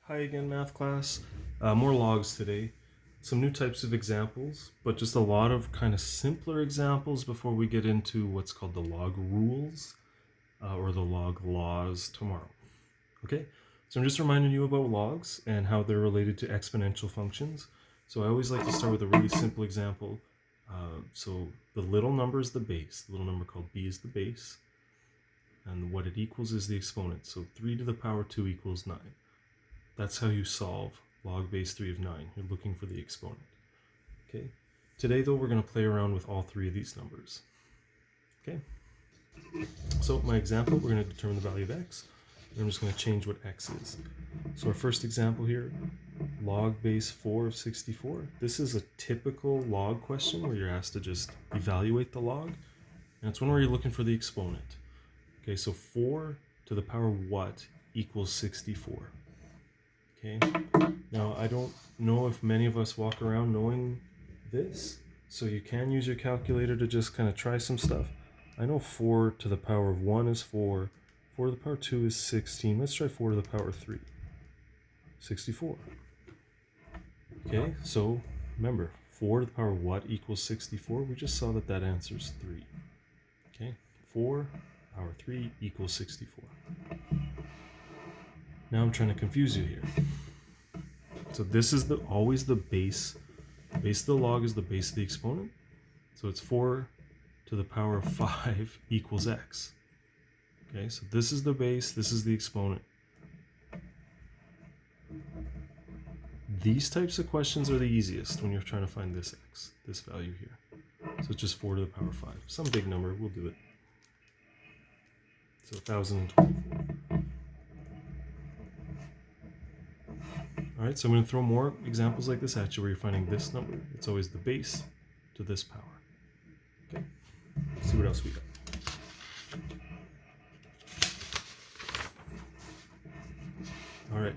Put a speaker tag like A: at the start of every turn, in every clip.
A: Hi again, math class. More logs today. Some new types of examples, but just a lot of kind of simpler examples before we get into what's called the log rules or the log laws tomorrow. Okay, so I'm just reminding you about logs and how they're related to exponential functions. So I always like to start with a really simple example. So the little number is the base. The little number called b is the base. And what it equals is the exponent. So 3 to the power 2 equals 9. That's how you solve log base 3 of 9. You're looking for the exponent. Okay. Today, though, we're going to play around with all three of these numbers. Okay. So my example, we're going to determine the value of x. And I'm just going to change what x is. So our first example here, log base 4 of 64. This is a typical log question where you're asked to just evaluate the log. And it's one where you're looking for the exponent. Okay, so 4 to the power what equals 64. Okay, now I don't know if many of us walk around knowing this, so you can use your calculator to just kind of try some stuff. I know 4 to the power of 1 is 4, 4 to the power 2 is 16. Let's try 4 to the power 3, 64. Okay, so remember, 4 to the power of what equals 64? We just saw that that answer is 3. Okay, 4 power 3 equals 64. Now I'm trying to confuse you here. So this is always the base. The base of the log is the base of the exponent. So it's 4 to the power of 5 equals x. Okay, so this is the base, this is the exponent. These types of questions are the easiest when you're trying to find this x, this value here. So it's just 4 to the power of 5. Some big number, we'll do it. So 1024. All right, so I'm going to throw more examples like this at you where you're finding this number. It's always the base to this power. Okay, let's see what else we got. All right.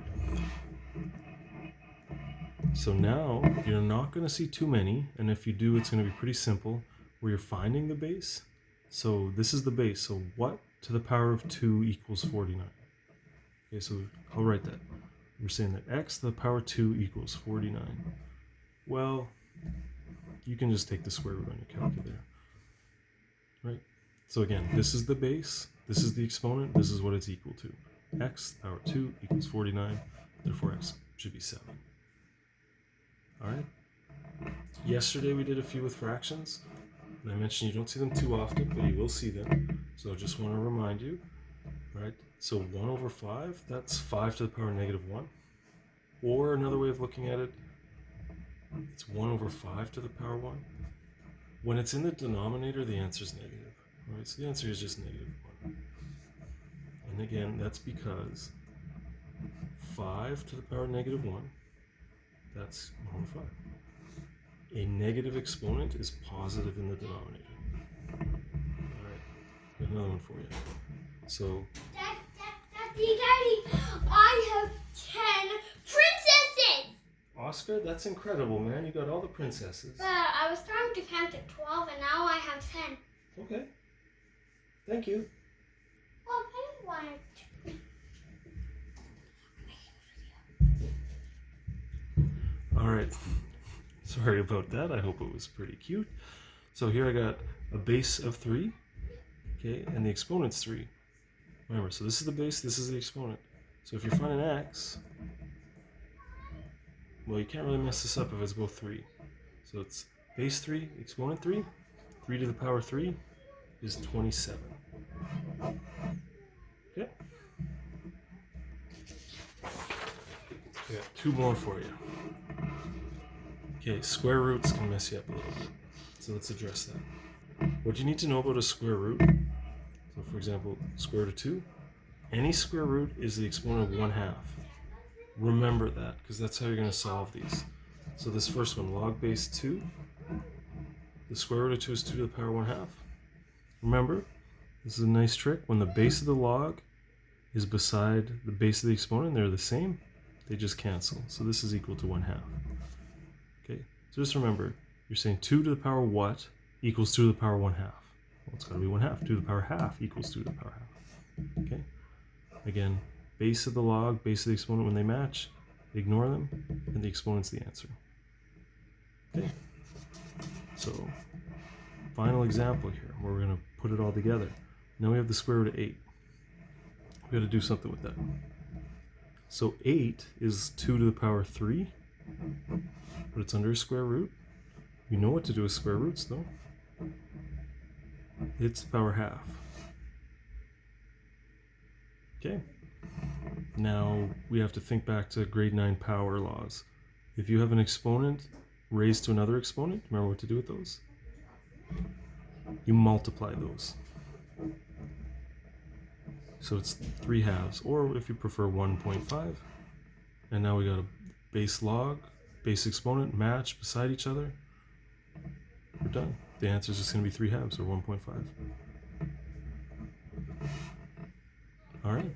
A: So now you're not going to see too many, and if you do, it's going to be pretty simple where you're finding the base. So this is the base. So what to the power of 2 equals 49? Okay, so I'll write that. We're saying that x to the power 2 equals 49. Well, you can just take the square root on your calculator. Right? So again, this is the base, this is the exponent, this is what it's equal to. X to the power 2 equals 49, therefore x should be 7. Alright? Yesterday we did a few with fractions, and I mentioned you don't see them too often, but you will see them. So I just want to remind you. Alright? So 1 over 5, that's 5 to the power negative 1. Or another way of looking at it, it's 1 over 5 to the power 1. When it's in the denominator, the answer is negative. Right? So the answer is just negative 1. And again, that's because 5 to the power negative 1, that's 1 over 5. A negative exponent is positive in the denominator. Alright, got another one for you. So,
B: Daddy, I have 10 princesses!
A: Oscar, that's incredible, man. You got all the princesses.
B: But I was trying to count to 12 and now I have 10.
A: Okay. Thank you.
B: Well, I didn't want it.
A: Alright. Sorry about that. I hope it was pretty cute. So here I got a base of 3. Okay, and the exponent's 3. Remember, so this is the base, this is the exponent. So if you're finding x, well, you can't really mess this up if it's both 3. So it's base 3, exponent 3. 3 to the power 3 is 27. Okay? I got 2 more for you. Okay, square roots can mess you up a little bit. So let's address that. What do you need to know about a square root? So for example, square root of 2. Any square root is the exponent of 1/2. Remember that, because that's how you're going to solve these. So this first one, log base 2. The square root of 2 is 2 to the power 1/2. Remember, this is a nice trick. When the base of the log is beside the base of the exponent, they're the same. They just cancel. So this is equal to 1/2. Okay, so just remember, you're saying 2 to the power what equals 2 to the power 1/2. Well, it's got to be 1/2. 2 to the power half equals 2 to the power half. Okay, again, base of the log, base of the exponent, when they match, Ignore them, and the exponent's the answer. Okay. So, final example here, where we're going to put it all together. Now we have the square root of 8. We got to do something with that. So 8 is 2 to the power 3, but it's under a square root. You know what to do with square roots, though. It's the power half. Okay. Now we have to think back to grade 9 power laws. If you have an exponent raised to another exponent, remember what to do with those? You multiply those. So it's 3 halves, or if you prefer 1.5. And now we got a base log, base exponent, match beside each other. We're done. The answer is just going to be 3 halves, or 1.5. All right.